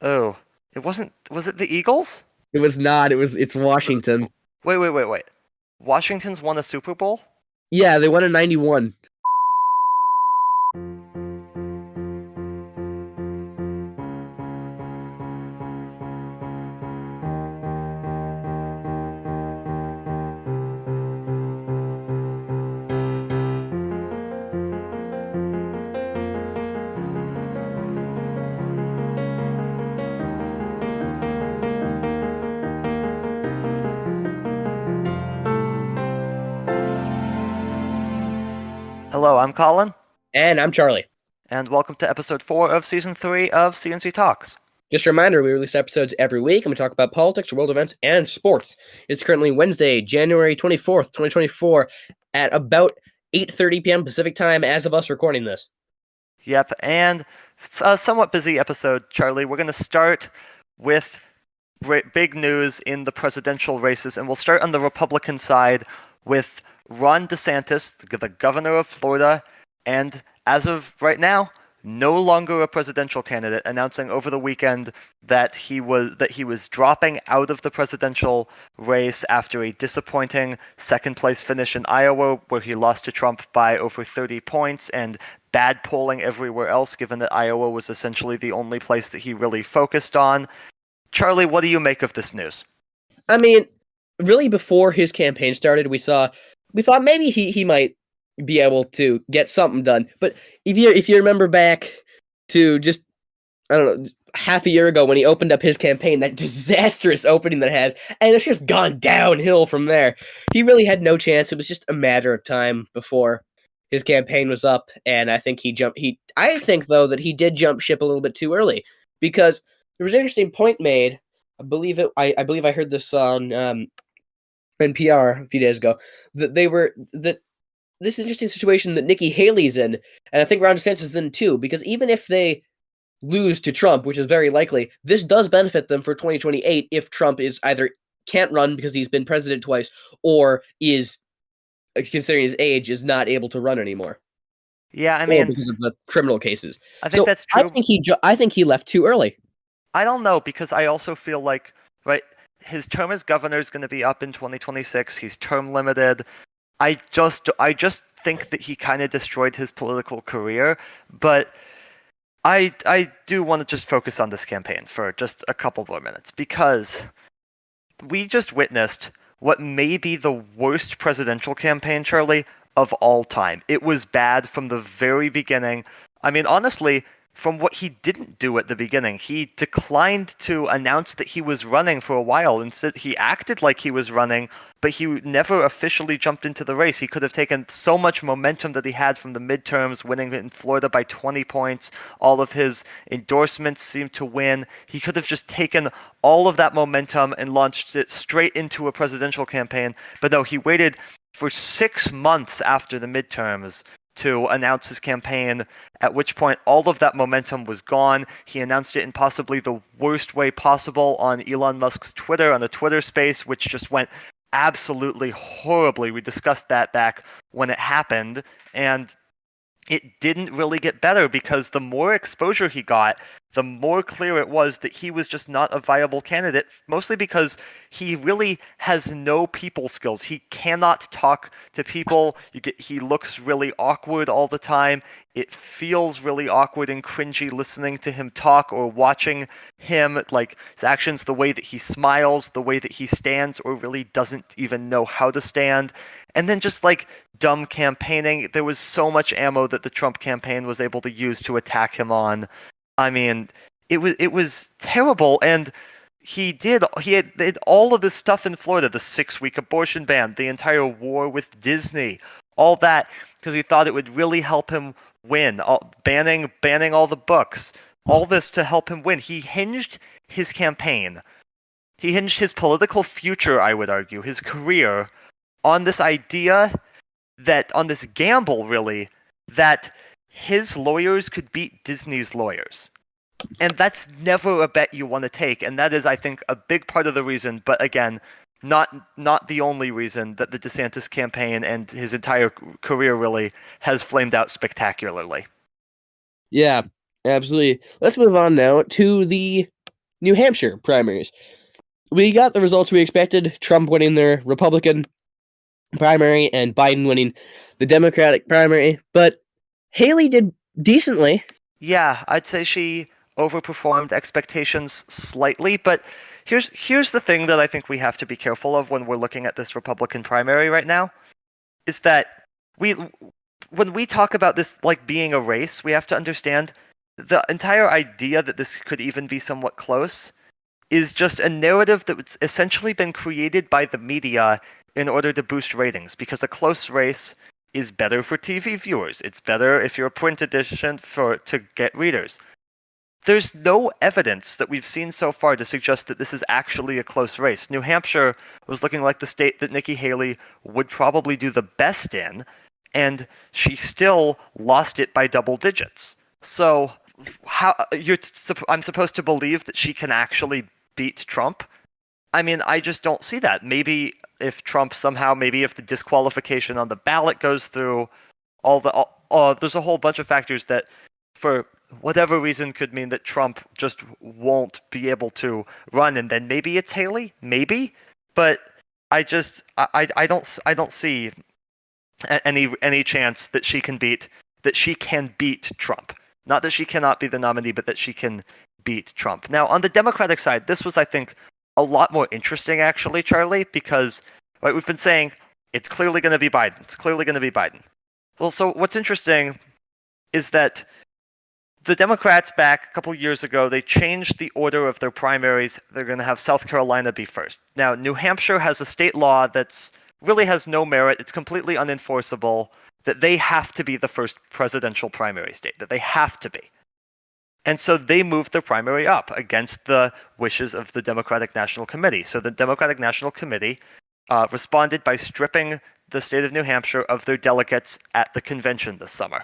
Oh, it wasn't. Was it the Eagles? It was not. It's Washington. Wait. Washington's won a Super Bowl? Yeah, they won in 91. Hello, I'm Colin, And I'm Charlie. and welcome to episode 4 of season 3 of C&C Talks. Just a reminder, we release episodes every week and we talk about politics, world events, and sports. It's currently Wednesday, January 24th, 2024 at about 8:30 p.m. Pacific time as of us recording this. Yep, and it's a somewhat busy episode, Charlie. We're going to start with big news in the presidential races, and we'll start on the Republican side with Ron DeSantis, the governor of Florida, and as of right now, no longer a presidential candidate, announcing over the weekend that he was dropping out of the presidential race after a disappointing second place finish in Iowa, where he lost to Trump by over 30 points, and bad polling everywhere else, given that Iowa was essentially the only place that he really focused on. Charlie, what do you make of this news? I mean, really before his campaign started, we thought maybe he might be able to get something done. But if you remember back to just, I don't know, half a year ago when he opened up his campaign, that disastrous opening that it has, and it's just gone downhill from there. He really had no chance. It was just a matter of time before his campaign was up, and I think I think though that he did jump ship a little bit too early, because there was an interesting point made. I believe I heard this on NPR a few days ago, that this interesting situation that Nikki Haley's in, and I think Ron DeSantis is in too, because even if they lose to Trump, which is very likely, this does benefit them for 2028 if Trump is either can't run because he's been president twice, or is, considering his age, is not able to run anymore, Yeah, I or mean, because of the criminal cases. I think So that's I true. think I think he left too early. I don't know, because I also feel like, right, his term as governor is going to be up in 2026. He's term limited. I just think that he kind of destroyed his political career, but I do want to just focus on this campaign for just a couple more minutes, because we just witnessed what may be the worst presidential campaign, Charlie, of all time. It was bad from the very beginning. I mean, honestly, from what he didn't do at the beginning, he declined to announce that he was running for a while. Instead, he acted like he was running, but he never officially jumped into the race. He could have taken so much momentum that he had from the midterms, winning in Florida by 20 points. All of his endorsements seemed to win. He could have just taken all of that momentum and launched it straight into a presidential campaign. But no, he waited for 6 months after the midterms to announce his campaign, at which point all of that momentum was gone. He announced it in possibly the worst way possible on Elon Musk's Twitter, on a Twitter space, which just went absolutely horribly. We discussed that back when it happened, and it didn't really get better, because the more exposure he got, the more clear it was that he was just not a viable candidate, mostly because he really has no people skills. He cannot talk to people. He looks really awkward all the time. It feels really awkward and cringy listening to him talk or watching him, like his actions, the way that he smiles, the way that he stands or really doesn't even know how to stand. And then just like dumb campaigning. There was so much ammo that the Trump campaign was able to use to attack him on. I mean, it was terrible, and did all of this stuff in Florida, the 6-week abortion ban, the entire war with Disney, all that because he thought it would really help him win. Banning all the books, all this to help him win. His campaign, he hinged his political future, I would argue, his career, on this idea on this gamble, really, that his lawyers could beat Disney's lawyers. And that's never a bet you want to take, and that is, I think, a big part of the reason, but again, not the only reason that the DeSantis campaign and his entire career really has flamed out spectacularly. Yeah, absolutely. Let's move on now to the New Hampshire primaries. We got the results we expected, Trump winning their Republican primary and Biden winning the Democratic primary, but Haley did decently. Yeah, I'd say she overperformed expectations slightly, but here's the thing that I think we have to be careful of when we're looking at this Republican primary right now, is that when we talk about this like being a race, we have to understand the entire idea that this could even be somewhat close is just a narrative that's essentially been created by the media in order to boost ratings, because a close race is better for TV viewers. It's better if you're a print edition to get readers. There's no evidence that we've seen so far to suggest that this is actually a close race. New Hampshire was looking like the state that Nikki Haley would probably do the best in, and she still lost it by double digits. So I'm supposed to believe that she can actually beat Trump? I mean, I just don't see that. Maybe if Trump somehow, maybe if the disqualification on the ballot goes through, there's a whole bunch of factors that, for whatever reason, could mean that Trump just won't be able to run, and then maybe it's Haley, maybe. But I don't see any chance that she can beat Trump. Not that she cannot be the nominee, but that she can beat Trump. Now, on the Democratic side, this was, I think, a lot more interesting, actually, Charlie, because we've been saying it's clearly going to be Biden. It's clearly going to be Biden. Well, so what's interesting is that the Democrats back a couple years ago, they changed the order of their primaries. They're going to have South Carolina be first. Now, New Hampshire has a state law that's really has no merit. It's completely unenforceable, that they have to be the first presidential primary state, that they have to be. And so they moved their primary up against the wishes of the Democratic National Committee. So the Democratic National Committee responded by stripping the state of New Hampshire of their delegates at the convention this summer,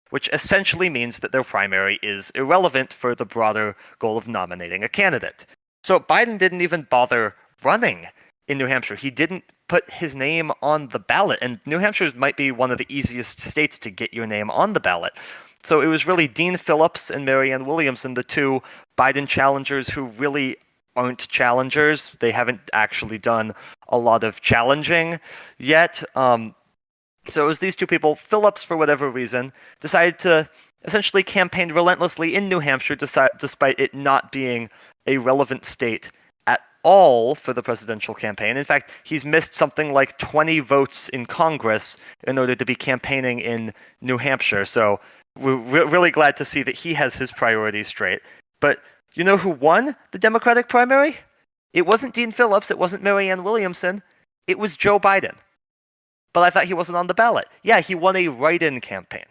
which essentially means that their primary is irrelevant for the broader goal of nominating a candidate. So Biden didn't even bother running in New Hampshire. He didn't put his name on the ballot, and New Hampshire might be one of the easiest states to get your name on the ballot. So it was really Dean Phillips and Marianne Williamson, the two Biden challengers who really aren't challengers. They haven't actually done a lot of challenging yet. So it was these two people. Phillips, for whatever reason, decided to essentially campaign relentlessly in New Hampshire, despite it not being a relevant state at all for the presidential campaign. In fact, he's missed something like 20 votes in Congress in order to be campaigning in New Hampshire. So we're really glad to see that he has his priorities straight. But you know who won the Democratic primary? It wasn't Dean Phillips. It wasn't Marianne Williamson. It was Joe Biden. But I thought he wasn't on the ballot. Yeah, he won a write-in campaign.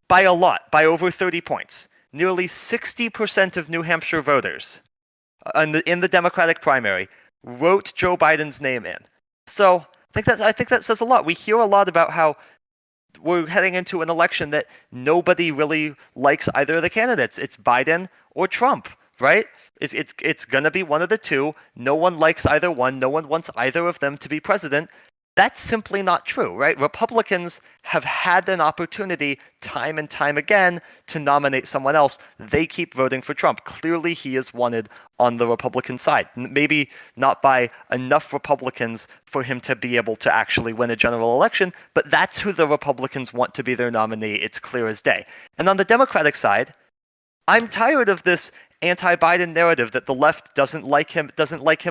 By a lot. By over 30 points. Nearly 60% of New Hampshire voters in the Democratic primary wrote Joe Biden's name in. So I think that says a lot. We hear a lot about how we're heading into an election that nobody really likes either of the candidates. It's Biden or Trump, right? It's gonna be one of the two. No one likes either one. No one wants either of them to be president. That's simply not true, right? Republicans have had an opportunity time and time again to nominate someone else. They keep voting for Trump. Clearly, he is wanted on the Republican side. Maybe not by enough Republicans for him to be able to actually win a general election, but that's who the Republicans want to be their nominee. It's clear as day. And on the Democratic side, I'm tired of this anti-Biden narrative that the left doesn't like him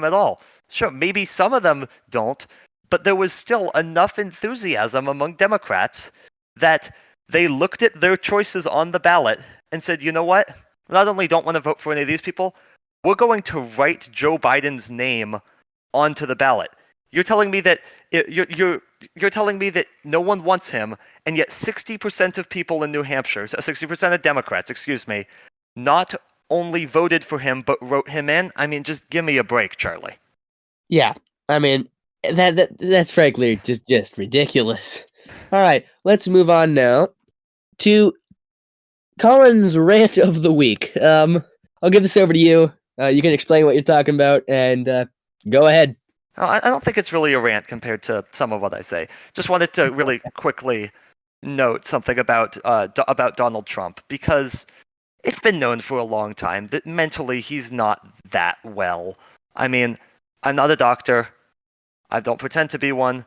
at all. Sure, maybe some of them don't, but there was still enough enthusiasm among Democrats that they looked at their choices on the ballot and said, you know what? Not only don't want to vote for any of these people, we're going to write Joe Biden's name onto the ballot. You're telling me that you're telling me that no one wants him, and yet 60% of people in New Hampshire, 60% of Democrats, not only voted for him but wrote him in? I mean, just give me a break, Charlie. Yeah, I mean, that's frankly just ridiculous. All right, let's move on now to Colin's rant of the week. I'll give this over to you. You can explain what you're talking about, and go ahead. I don't think it's really a rant compared to some of what I say. Just wanted to really quickly note something about Donald Trump, because it's been known for a long time that mentally he's not that well. I mean, I'm not a doctor. I don't pretend to be one.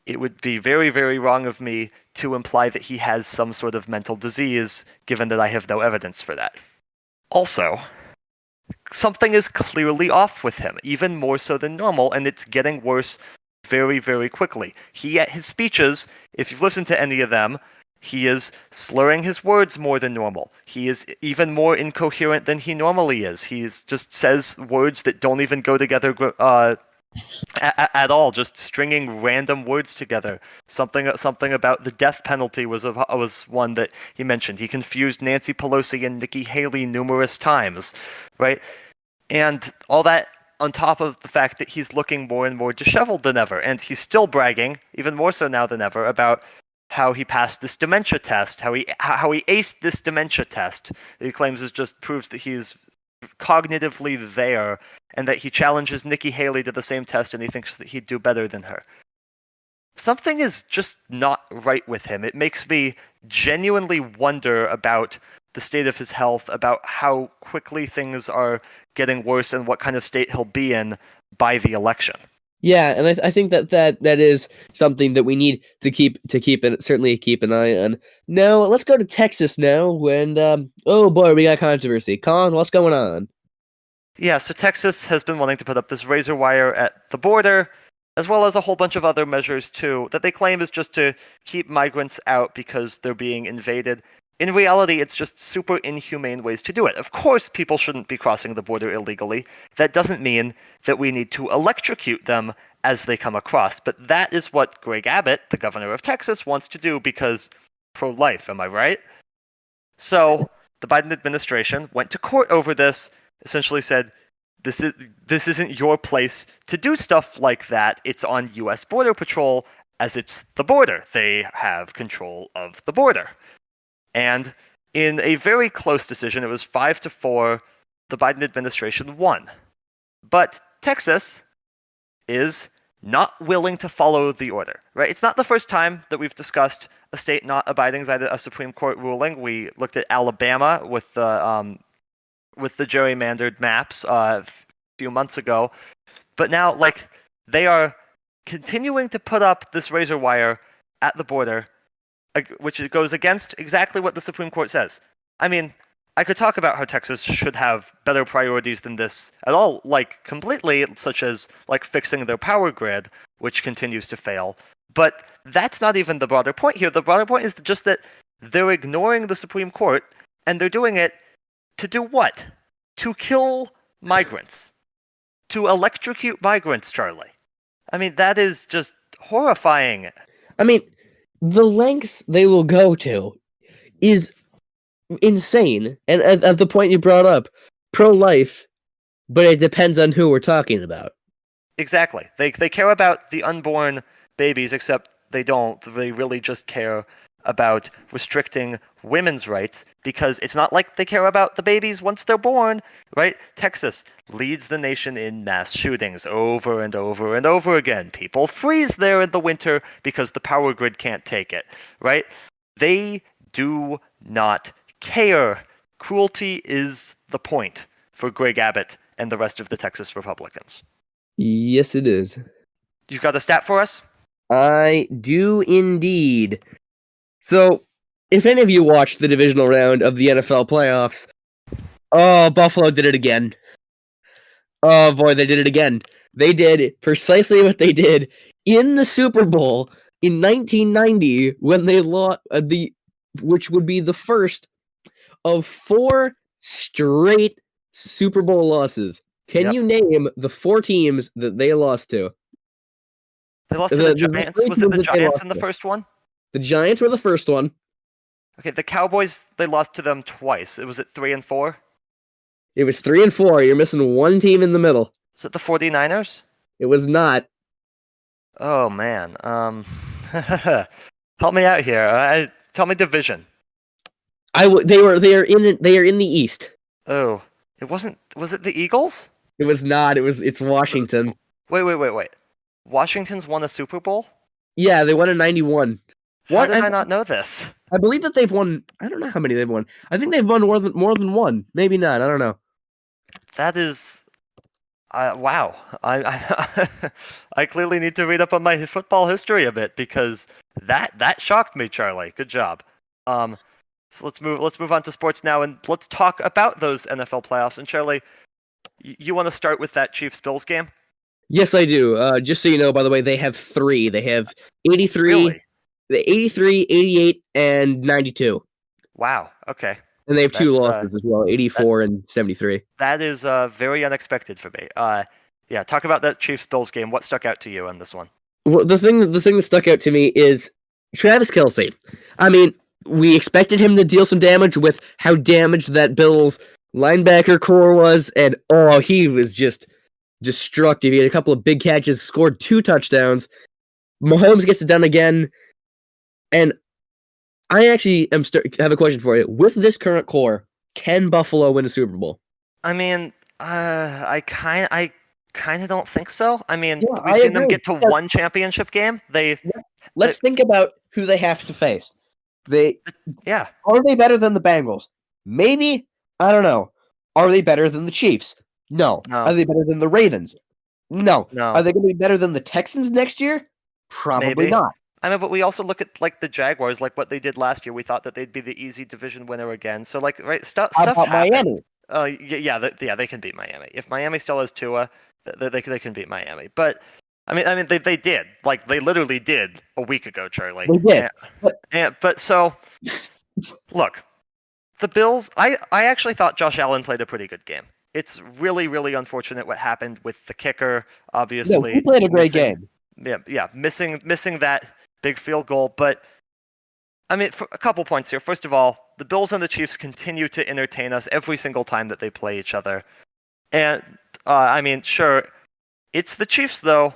It would be very, very wrong of me to imply that he has some sort of mental disease, given that I have no evidence for that. Also, something is clearly off with him, even more so than normal, and it's getting worse very, very quickly. His speeches, if you've listened to any of them, he is slurring his words more than normal. He is even more incoherent than he normally is. He just says words that don't even go together at all, just stringing random words together. Something about the death penalty was one that he mentioned. He confused Nancy Pelosi and Nikki Haley numerous times, right? And all that on top of the fact that he's looking more and more disheveled than ever, and he's still bragging, even more so now than ever, about how he passed this dementia test, how he aced this dementia test. He claims it just proves that he's cognitively there, and that he challenges Nikki Haley to the same test, and he thinks that he'd do better than her. Something is just not right with him. It makes me genuinely wonder about the state of his health, about how quickly things are getting worse, and what kind of state he'll be in by the election. Yeah, and I think that is something that we need to keep an eye on. Now, let's go to Texas now, and oh boy, we got controversy. Colin, what's going on? Yeah, so Texas has been wanting to put up this razor wire at the border, as well as a whole bunch of other measures too, that they claim is just to keep migrants out because they're being invaded. In reality, it's just super inhumane ways to do it. Of course, people shouldn't be crossing the border illegally. That doesn't mean that we need to electrocute them as they come across. But that is what Greg Abbott, the governor of Texas, wants to do because pro-life, am I right? So the Biden administration went to court over this, essentially said, this isn't your place to do stuff like that. It's on U.S. Border Patrol, as it's the border. They have control of the border. And in a very close decision, it was 5-4, the Biden administration won. But Texas is not willing to follow the order, right? It's not the first time that we've discussed a state not abiding by a Supreme Court ruling. We looked at Alabama with the gerrymandered maps a few months ago. But now, they are continuing to put up this razor wire at the border, which goes against exactly what the Supreme Court says. I mean, I could talk about how Texas should have better priorities than this at all, completely, such as, fixing their power grid, which continues to fail. But that's not even the broader point here. The broader point is just that they're ignoring the Supreme Court, and they're doing it to do what? To kill migrants. To electrocute migrants, Charlie. I mean, that is just horrifying. I mean, the lengths they will go to is insane. And at the point you brought up, pro-life, but it depends on who we're talking about. Exactly. They care about the unborn babies, except they don't. They really just care about restricting women's rights, because it's not like they care about the babies once they're born, right? Texas leads the nation in mass shootings over and over and over again. People freeze there in the winter because the power grid can't take it, right? They do not care. Cruelty is the point for Greg Abbott and the rest of the Texas Republicans. Yes, it is. You got a stat for us? I do indeed. So, if any of you watched the divisional round of the NFL playoffs, oh, Buffalo did it again. Oh boy, they did it again. They did precisely what they did in the Super Bowl in 1990 when they lost which would be the first of 4 straight Super Bowl losses. Can you name the 4 teams that they lost to? They lost to the Giants. Was it the Giants in the first one? The Giants were the first one. Okay, the Cowboys, they lost to them twice. Was it 3 and 4? It was 3 and 4. You're missing one team in the middle. Was it the 49ers? It was not. Oh man. Help me out here. Tell me division. They are in the East. Oh, it wasn't. Was it the Eagles? It was not. It's Washington. Wait. Washington's won a Super Bowl? Yeah, they won in 91. How did I not know this? I believe that they've won. I don't know how many they've won. I think they've won more than one. Maybe not. I don't know. That is Wow. I clearly need to read up on my football history a bit because that shocked me, Charlie. Good job. So let's move on to sports now, and let's talk about those NFL playoffs. And Charlie, you want to start with that Chiefs-Bills game? Yes, I do. Just so you know, by the way, they have three. They have 83, Really? 83, 88, and 92. Wow. Okay. And they have two That's losses as well, 84 and 73. that is very unexpected for me. Yeah, talk about that Chiefs-Bills game. What stuck out to you on this one? Well, the thing that stuck out to me is Travis Kelce. I mean, we expected him to deal some damage with how damaged that Bills linebacker core was, and he was just destructive. He had a couple of big catches, scored 2 touchdowns. Mahomes gets it done again, and I actually have a question for you. With this current core, can Buffalo win a Super Bowl? I mean, I kind of don't think so. I mean, Yeah, we've I seen them agree. get to one championship game. Let's think about who they have to face. Yeah, Are they better than the Bengals? Maybe. I don't know. Are they better than the Chiefs? No. No. Are they better than the Ravens? No. No. Are they going to be better than the Texans next year? Probably Maybe. not. I mean, but we also look at like the Jaguars, like what they did last year. We thought that they'd be the easy division winner again. So like, right, stuff How about happens. Miami? Yeah, they can beat Miami. If Miami still has Tua, they can beat Miami. But I mean, they did. Like, they literally did a week ago, Charlie. They did. But so, look, the Bills. I actually thought Josh Allen played a pretty good game. It's really, really unfortunate what happened with the kicker. Obviously, he played a great game. Yeah, missing that big field goal. But I mean, for a couple points here. First of all, the Bills and the Chiefs continue to entertain us every single time that they play each other. And I mean, sure, it's the Chiefs though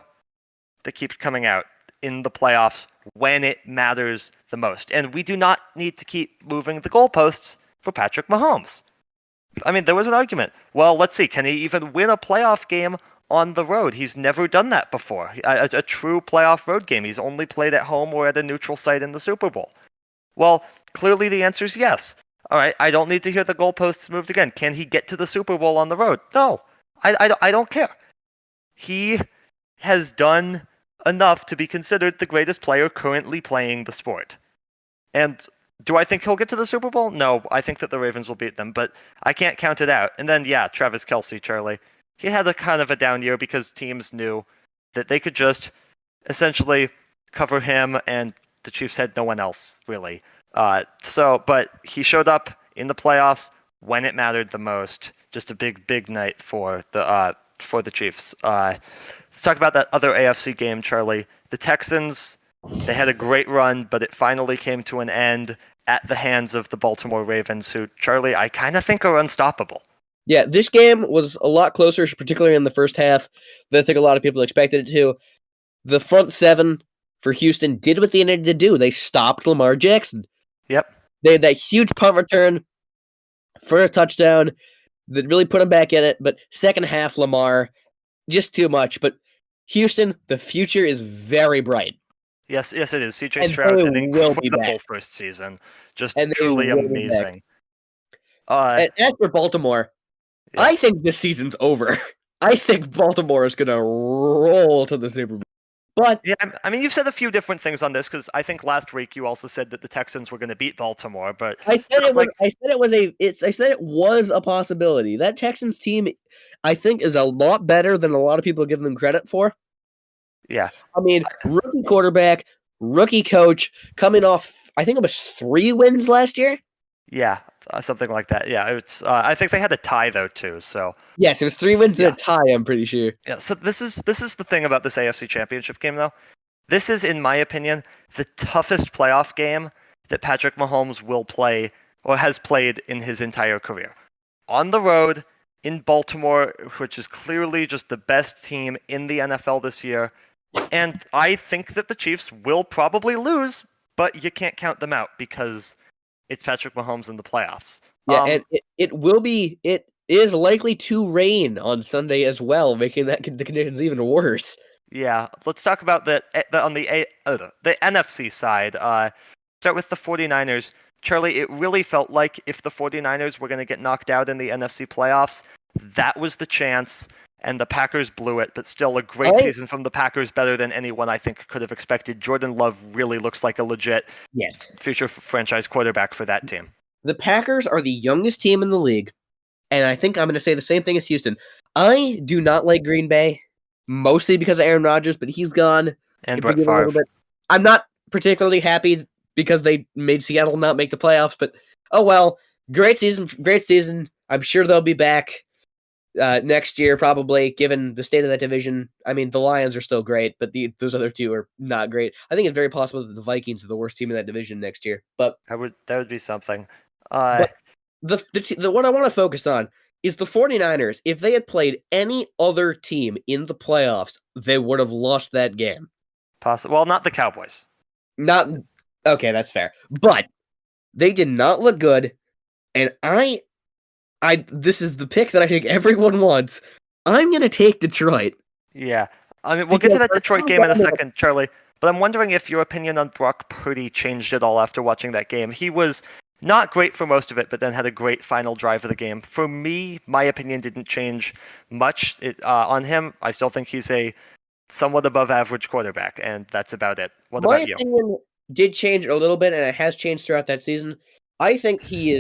that keeps coming out in the playoffs when it matters the most. And we do not need to keep moving the goalposts for Patrick Mahomes. I mean, there was an argument. Well, let's see. Can he even win a playoff game on the road? He's never done that before. A true playoff road game. He's only played at home or at a neutral site in the Super Bowl. Well, clearly the answer is yes. All right, I don't need to hear the goalposts moved again. Can he get to the Super Bowl on the road? No, I don't care. He has done enough to be considered the greatest player currently playing the sport. And do I think he'll get to the Super Bowl? No, I think that the Ravens will beat them, but I can't count it out. And then, yeah, Travis Kelce, Charlie. He had a kind of a down year because teams knew that they could just essentially cover him, and the Chiefs had no one else, really. But he showed up in the playoffs when it mattered the most. Just a big night for the Chiefs. Let's talk about that other AFC game, Charlie. The Texans, they had a great run, but it finally came to an end at the hands of the Baltimore Ravens, who, Charlie, I kind of think are unstoppable. Yeah, this game was a lot closer, particularly in the first half, than I think a lot of people expected it to. The front seven for Houston did what they needed to do. They stopped Lamar Jackson. Yep. They had that huge punt return for a touchdown that really put him back in it, but second half, Lamar, just too much. But Houston, the future is very bright. Yes, it is. CJ Stroud had an incredible first season. Just truly amazing. And as for Baltimore, yeah. I think this season's over. I think Baltimore is going to roll to the Super Bowl. But yeah, I mean, you've said a few different things on this because I think last week you also said that the Texans were going to beat Baltimore. But I said it was a possibility. That Texans team, I think, is a lot better than a lot of people give them credit for. Yeah, I mean, rookie quarterback, rookie coach, coming off, I think it was 3 wins last year. Yeah, something like that. Yeah, it's. I think they had a tie though too. So yes, it was 3 wins and a tie. I'm pretty sure. Yeah. So this is the thing about this AFC Championship game though. This is, in my opinion, the toughest playoff game that Patrick Mahomes will play or has played in his entire career. On the road in Baltimore, which is clearly just the best team in the NFL this year. And I think that the Chiefs will probably lose, but you can't count them out because it's Patrick Mahomes in the playoffs. Yeah, and it is likely to rain on Sunday as well, making the conditions even worse. Yeah, let's talk about on the NFC side. Start with the 49ers. Charlie, it really felt like if the 49ers were going to get knocked out in the NFC playoffs, that was the chance. and the Packers blew it, but still a great season from the Packers, better than anyone I think could have expected. Jordan Love really looks like a legit future franchise quarterback for that team. The Packers are the youngest team in the league, and I think I'm going to say the same thing as Houston. I do not like Green Bay, mostly because of Aaron Rodgers, but he's gone. And Brett Favre. I'm not particularly happy because they made Seattle not make the playoffs, but oh well. Great season. I'm sure they'll be back next year, probably, given the state of that division. I mean, the Lions are still great, but those other two are not great. I think it's very possible that the Vikings are the worst team in that division next year. But that would be something. But the what I want to focus on is the 49ers. If they had played any other team in the playoffs, they would have lost that game. Well, not the Cowboys. Okay, that's fair. But they did not look good, and this is the pick that I think everyone wants. I'm going to take Detroit. Yeah. I mean, we'll get to that Detroit game in a second, Charlie, but I'm wondering if your opinion on Brock Purdy changed at all after watching that game. He was not great for most of it, but then had a great final drive of the game. For me, my opinion didn't change much on him. I still think he's a somewhat above average quarterback, and that's about it. What about you? My opinion did change a little bit, and it has changed throughout that season. I think he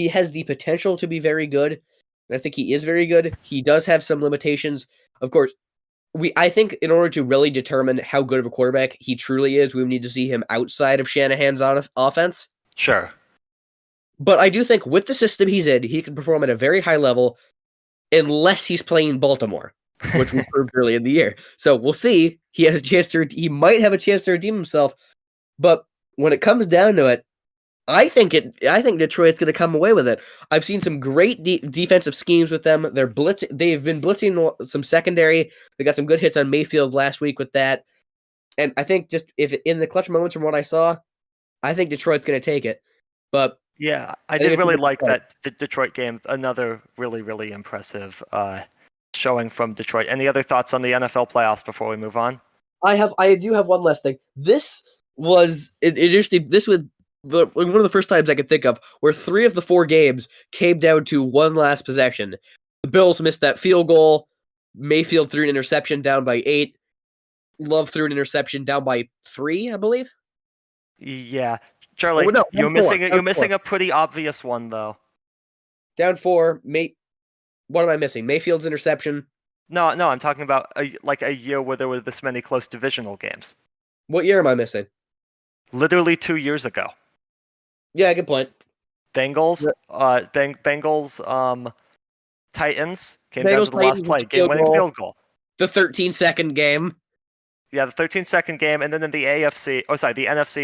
has the potential to be very good, and I think he is very good. He does have some limitations. Of course, I think in order to really determine how good of a quarterback he truly is, we need to see him outside of Shanahan's offense. Sure. But I do think with the system he's in, he can perform at a very high level unless he's playing Baltimore, which we proved early in the year. So we'll see. He might have a chance to redeem himself. But when it comes down to it, I think Detroit's going to come away with it. I've seen some great defensive schemes with them. They've been blitzing some secondary. They got some good hits on Mayfield last week with that. And I think just if in the clutch moments from what I saw, I think Detroit's going to take it. But yeah, I did really like that the Detroit game. Another really, really impressive showing from Detroit. Any other thoughts on the NFL playoffs before we move on? I do have one last thing. This was interesting. This was one of the first times I could think of where 3 of the 4 games came down to one last possession. The Bills missed that field goal. Mayfield threw an interception down by 8. Love threw an interception down by 3, I believe. Yeah. Charlie, you're missing a pretty obvious one, though. Down 4, what am I missing? Mayfield's interception? No, I'm talking about a year where there were this many close divisional games. What year am I missing? Literally 2 years ago. Yeah, good point. Bengals, Titans came down to the last play, game-winning field goal. The 13-second game. Yeah, the 13-second game, and then in the NFC,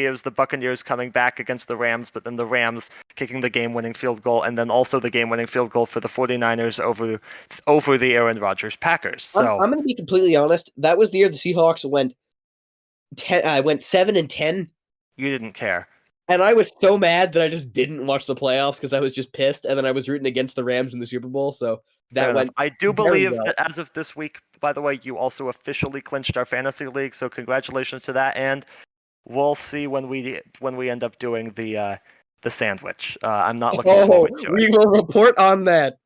it was the Buccaneers coming back against the Rams, but then the Rams kicking the game-winning field goal, and then also the game-winning field goal for the 49ers over the Aaron Rodgers Packers. So I'm going to be completely honest. That was the year the Seahawks went 7-10. You didn't care. And I was so mad that I just didn't watch the playoffs because I was just pissed, and then I was rooting against the Rams in the Super Bowl, so that went. I do believe that as of this week, by the way, you also officially clinched our fantasy league, so congratulations to that, and we'll see when we end up doing the sandwich. I'm not looking forward to it. We will report on that.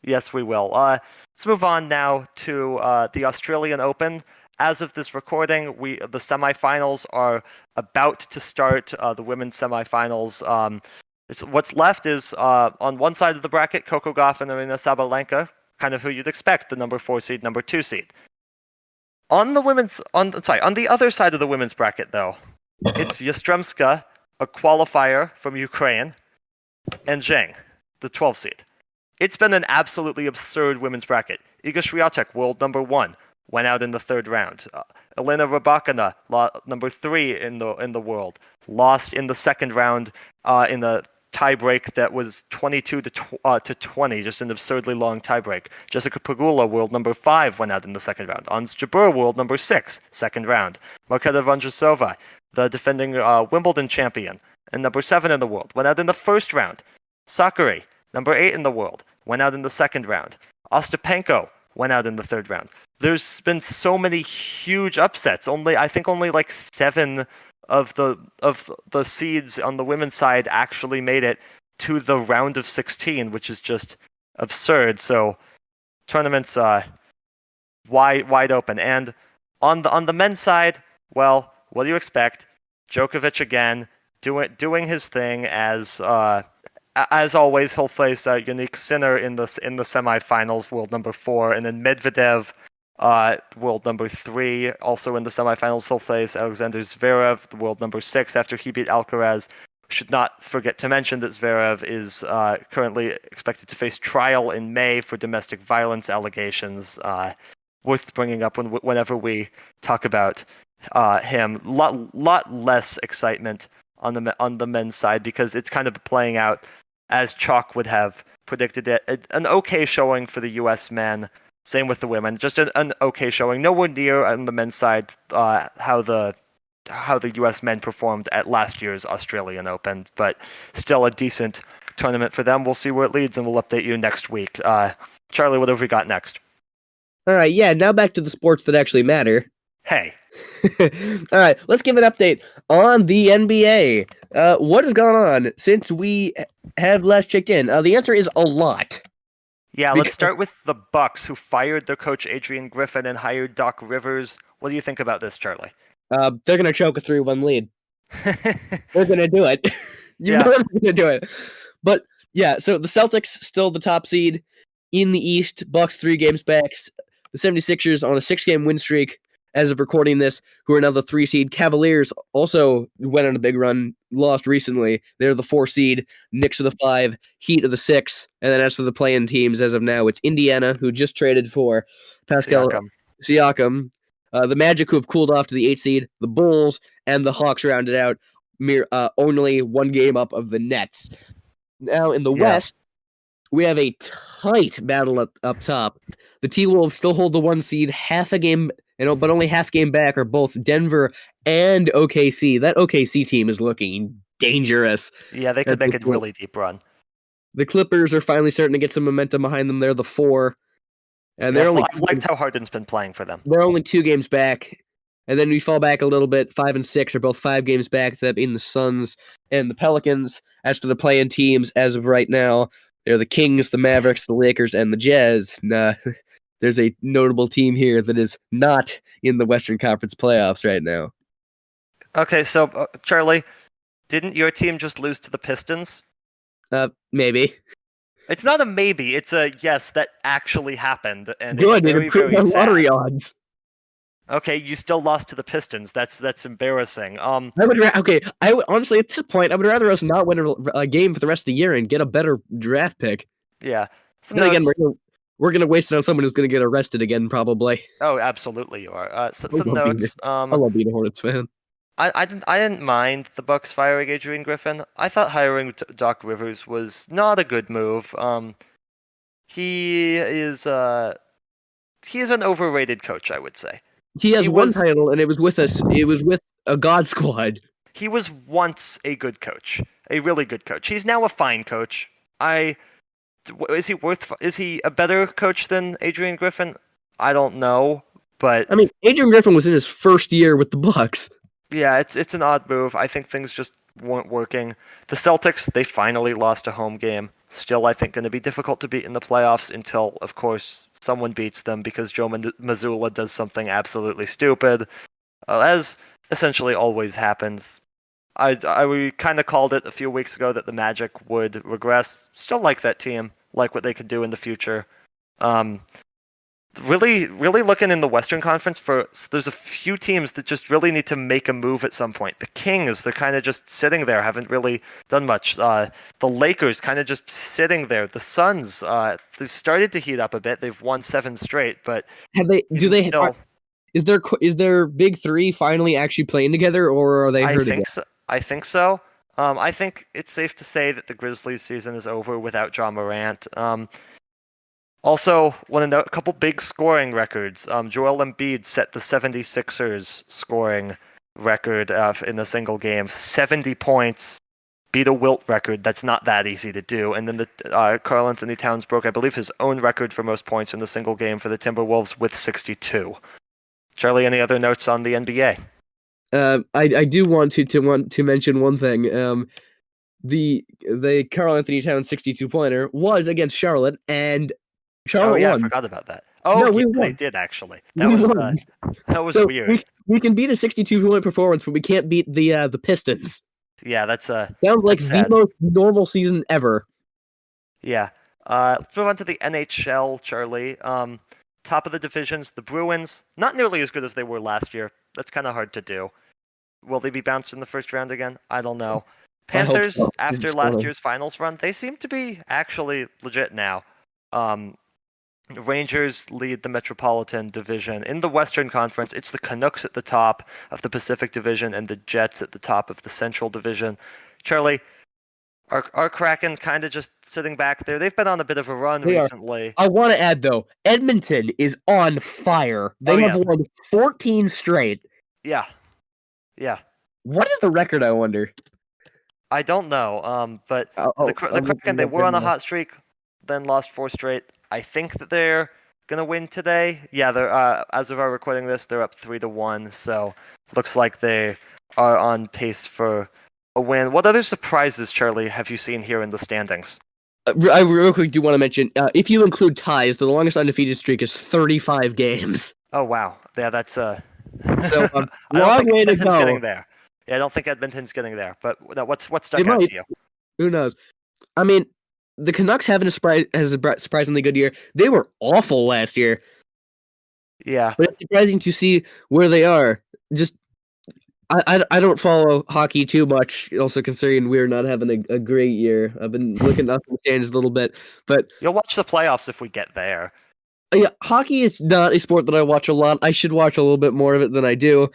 Yes, we will. Let's move on now to the Australian Open. As of this recording, the semifinals are about to start. The women's semifinals. What's left is on one side of the bracket, Coco Gauff and Aryna Sabalenka, kind of who you'd expect, the number 4 seed, number 2 seed. On the other side of the women's bracket, though, it's Yastremska, a qualifier from Ukraine, and Zheng, the 12 seed. It's been an absolutely absurd women's bracket. Iga Swiatek, world number 1. Went out in the 3rd round. Elena Rybakina, number 3 in the world, lost in the 2nd round in a tiebreak that was 22 to 20, just an absurdly long tiebreak. Jessica Pegula, world number 5, went out in the 2nd round. Ons Jabeur, world number 6, 2nd round. Marketa Vondrousova, the defending Wimbledon champion and number 7 in the world, went out in the 1st round. Sakkari, number 8 in the world, went out in the 2nd round. Ostapenko went out in the 3rd round. There's been so many huge upsets. I think only like 7 of the seeds on the women's side actually made it to the round of 16, which is just absurd. So tournaments wide open. And on the men's side, well, what do you expect? Djokovic again doing his thing as always. He'll face Yannick Sinner in the semifinals, world number 4, and then Medvedev, world number 3, also in the semifinals. He'll face Alexander Zverev, the world number 6, after he beat Alcaraz. Should not forget to mention that Zverev is currently expected to face trial in May for domestic violence allegations. Worth bringing up whenever we talk about him. Lot less excitement on the men's side because it's kind of playing out as Chalk would have predicted it. An okay showing for the U.S. men. Same with the women. Just an okay showing. Nowhere near on the men's side how the U.S. men performed at last year's Australian Open, but still a decent tournament for them. We'll see where it leads, and we'll update you next week. Charlie, what have we got next? All right, yeah, now back to the sports that actually matter. Hey. All right, let's give an update on the NBA. What has gone on since we have last checked in? The answer is a lot. Yeah, let's start with the Bucks, who fired their coach Adrian Griffin and hired Doc Rivers. What do you think about this, Charlie? They're going to choke a 3-1 lead. They're going to do it. You know they're going to do it. But, yeah, so the Celtics still the top seed in the East. Bucks 3 games back. The 76ers on a 6-game win streak as of recording this, who are now the 3 seed. Cavaliers also went on a big run, lost recently. They're the 4 seed. Knicks are the 5, Heat are the 6. And then as for the play-in teams, as of now, it's Indiana, who just traded for Pascal Siakam. The Magic, who have cooled off to the 8 seed. The Bulls and the Hawks rounded out, only 1 game up of the Nets. Now in the West, we have a tight battle up top. The T-Wolves still hold the 1 seed, half a game, but only half game back are both Denver and OKC. That OKC team is looking dangerous. Yeah, they could make a really deep run. The Clippers are finally starting to get some momentum behind them. They're the 4. And they're I've liked how Harden's been playing for them. They're only 2 games back. And then we fall back a little bit. 5 and 6 are both 5 games back. That being the Suns and the Pelicans. As for the play-in teams, as of right now, they're the Kings, the Mavericks, the Lakers, and the Jazz. Nah, there's a notable team here that is not in the Western Conference playoffs right now. Okay, so Charlie, didn't your team just lose to the Pistons? Maybe. It's not a maybe. It's a yes. That actually happened, and good. It's it improved my lottery odds. Okay, you still lost to the Pistons. That's embarrassing. I would honestly at this point I would rather us not win a game for the rest of the year and get a better draft pick. Yeah. Then again, we're gonna waste it on someone who's gonna get arrested again, probably. Oh, absolutely, you are. Some notes. I love being a Hornets fan. I didn't mind the Bucks firing Adrian Griffin. I thought hiring Doc Rivers was not a good move. He is an overrated coach, I would say. He has one title, and it was with a God Squad. He was once a good coach, a really good coach. He's now a fine coach. Is he a better coach than Adrian Griffin? I don't know, but I mean, Adrian Griffin was in his first year with the Bucks. Yeah, it's an odd move. I think things just weren't working. The Celtics, they finally lost a home game. Still, I think, going to be difficult to beat in the playoffs until, of course, someone beats them because Joe Mazzulla does something absolutely stupid, as essentially always happens. We kind of called it a few weeks ago that the Magic would regress. Still like that team, like what they could do in the future. Really looking in the Western Conference there's a few teams that just really need to make a move at some point. The Kings, they're kind of just sitting there, haven't really done much. The Lakers kind of just sitting there. The Suns, they've started to heat up a bit. They've won 7 straight, but is their big 3 finally actually playing together, or are they hurt again? I think so. I think it's safe to say that the Grizzlies season is over without Ja Morant. Also, want to note a couple big scoring records. Joel Embiid set the 76ers scoring record in a single game. 70 points, beat a Wilt record. That's not that easy to do. And then Karl Anthony Towns broke, I believe, his own record for most points in a single game for the Timberwolves with 62. Charlie, any other notes on the NBA? I do want to mention one thing. The Karl Anthony Towns 62-pointer was against Charlotte, and Charlotte won. I forgot about that. Oh, No, yeah, we they won. did actually. We won. That was So weird. we can beat a 62-point performance, but we can't beat the Pistons. Yeah, Sounds like that's the sad. most normal season ever. Yeah. Let's move on to the NHL, Charlie. Top of the divisions, the Bruins, not nearly as good as they were last year. That's kind of hard to do. Will they be bounced in the first round again? I don't know. I hope Panthers, so. after last year's finals run, they seem to be actually legit now. Rangers lead the Metropolitan Division. In the Western Conference, it's the Canucks at the top of the Pacific Division and the Jets at the top of the Central Division. Charlie, are Kraken kind of just sitting back there? They've been on a bit of a run recently. I want to add, though, Edmonton is on fire. They have won 14 straight. Yeah. What is the record, I wonder? I don't know. But the Kraken, they were on a hot streak, then lost 4 straight. I think that they're gonna win today. Yeah, they're as of our recording this, they're up 3-1. So looks like they are on pace for a win. What other surprises, Charlie, have you seen here in the standings? I real quick do want to mention, if you include ties, the longest undefeated streak is 35 games. Oh wow, yeah, that's So I don't think Edmonton's getting there. Yeah, I don't think Edmonton's getting there. But what's stuck out to you? Who knows? I mean, the Canucks having a surprisingly good year. They were awful last year. Yeah, but it's surprising to see where they are. Just I don't follow hockey too much, also considering we're not having a great year. I've been looking up in the stands a little bit, but you'll watch the playoffs if we get there. Yeah, hockey is not a sport that I watch a lot. I should watch a little bit more of it than I do,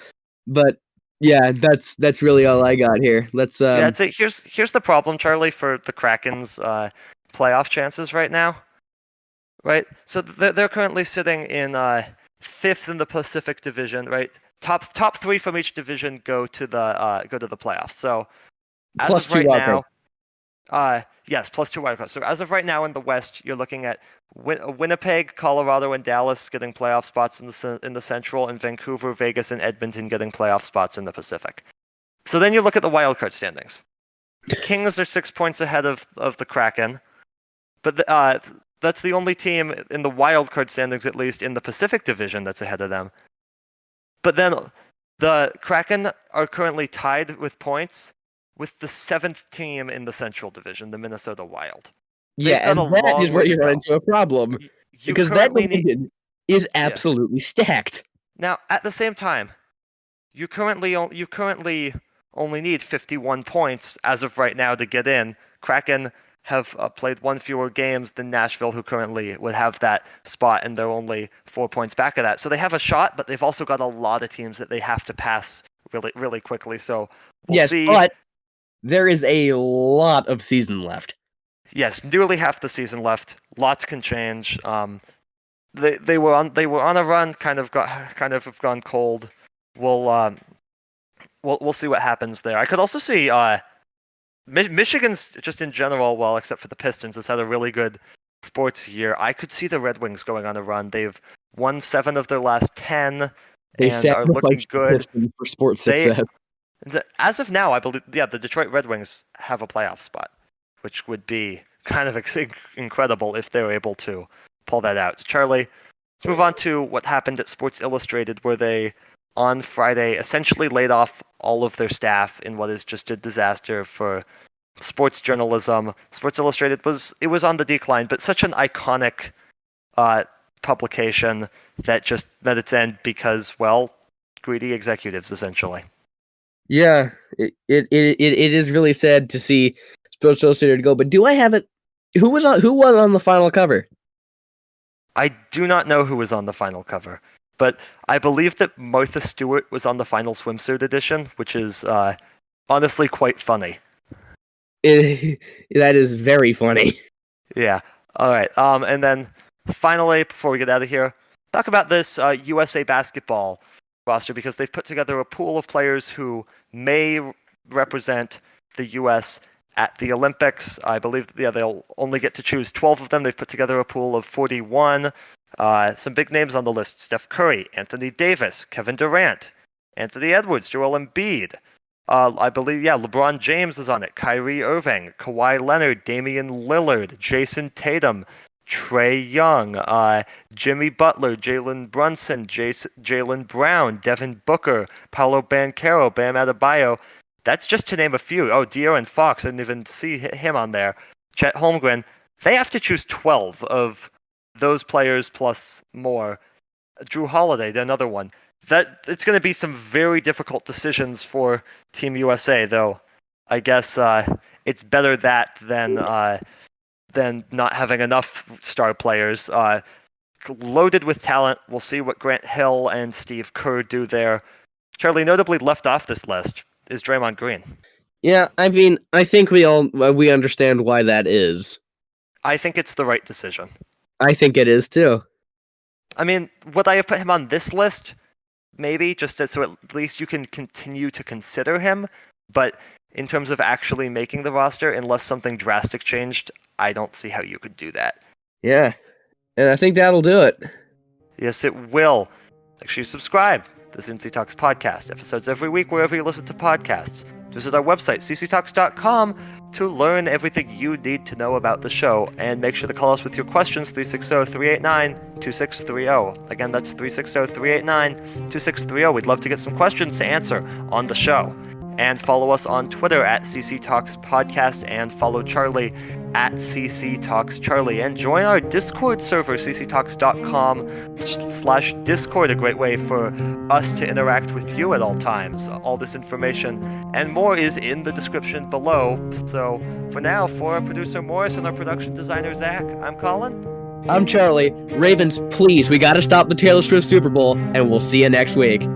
but yeah, that's really all I got here. Let's yeah, here's the problem, Charlie, for the Kraken's playoff chances right now. Right, so they're currently sitting in 5th in the Pacific Division. Right, top 3 from each division go to the playoffs. So as plus of right now, yes, plus 2 wildcards. So as of right now in the West, you're looking at Winnipeg, Colorado, and Dallas getting playoff spots in the Central, and Vancouver, Vegas, and Edmonton getting playoff spots in the Pacific. So then you look at the wildcard standings. The Kings are 6 points ahead of the Kraken, but that's the only team in the wildcard standings, at least in the Pacific Division, that's ahead of them. But then the Kraken are currently tied with points with the 7th team in the Central Division, the Minnesota Wild. Yeah, and that is where you run into a problem. Because that division is absolutely stacked. Now, at the same time, you currently only need 51 points as of right now to get in. Kraken have played 1 fewer games than Nashville, who currently would have that spot, and they're only 4 points back of that. So they have a shot, but they've also got a lot of teams that they have to pass really, really quickly. So we'll see. But there is a lot of season left. Yes, nearly half the season left. Lots can change. They were on a run, kind of have gone cold. We'll see what happens there. I could also see Michigan's just in general, well, except for the Pistons, has had a really good sports year. I could see the Red Wings going on a run. They've won 7 of their last 10 and are looking good for sports success. As of now, I believe, the Detroit Red Wings have a playoff spot, which would be kind of incredible if they're able to pull that out. Charlie, let's move on to what happened at Sports Illustrated, where they, on Friday, essentially laid off all of their staff in what is just a disaster for sports journalism. Sports Illustrated was on the decline, but such an iconic publication that just met its end because, well, greedy executives, essentially. Yeah, it is really sad to see Sports Illustrated go. But do I have it? Who was on the final cover? I do not know who was on the final cover, but I believe that Martha Stewart was on the final swimsuit edition, which is honestly quite funny. That is very funny. Yeah. All right. And then finally, before we get out of here, talk about this USA basketball roster, because they've put together a pool of players who may represent the U.S. at the Olympics. I believe, they'll only get to choose 12 of them. They've put together a pool of 41. Some big names on the list: Steph Curry, Anthony Davis, Kevin Durant, Anthony Edwards, Joel Embiid. I believe, LeBron James is on it, Kyrie Irving, Kawhi Leonard, Damian Lillard, Jason Tatum, Trey Young, Jimmy Butler, Jalen Brunson, Jalen Brown, Devin Booker, Paolo Banchero, Bam Adebayo. That's just to name a few. Oh, De'Aaron Fox, I didn't even see him on there. Chet Holmgren. They have to choose 12 of those players plus more. Drew Holiday, another one. It's going to be some very difficult decisions for Team USA, though. I guess it's better that than not having enough star players. Loaded with talent. We'll see what Grant Hill and Steve Kerr do there. Charlie, notably left off this list is Draymond Green. Yeah, I mean, I think we understand why that is. I think it's the right decision. I think it is too. I mean, would I have put him on this list? Maybe, just so at least you can continue to consider him. But in terms of actually making the roster, unless something drastic changed, I don't see how you could do that. Yeah, and I think that'll do it. Yes, it will. Make sure you subscribe to the C&C Talks podcast. Episodes every week wherever you listen to podcasts. Visit our website, cctalks.com, to learn everything you need to know about the show. And make sure to call us with your questions, 360-389-2630. Again, that's 360-389-2630. We'd love to get some questions to answer on the show. And follow us on Twitter at CC Talks Podcast, and follow Charlie at CC Talks Charlie. And join our Discord server, cctalks.com/Discord, a great way for us to interact with you at all times. All this information and more is in the description below. So for now, for our producer Morris and our production designer Zach, I'm Colin. I'm Charlie. Ravens, please, we gotta stop the Taylor Swift Super Bowl, and we'll see you next week.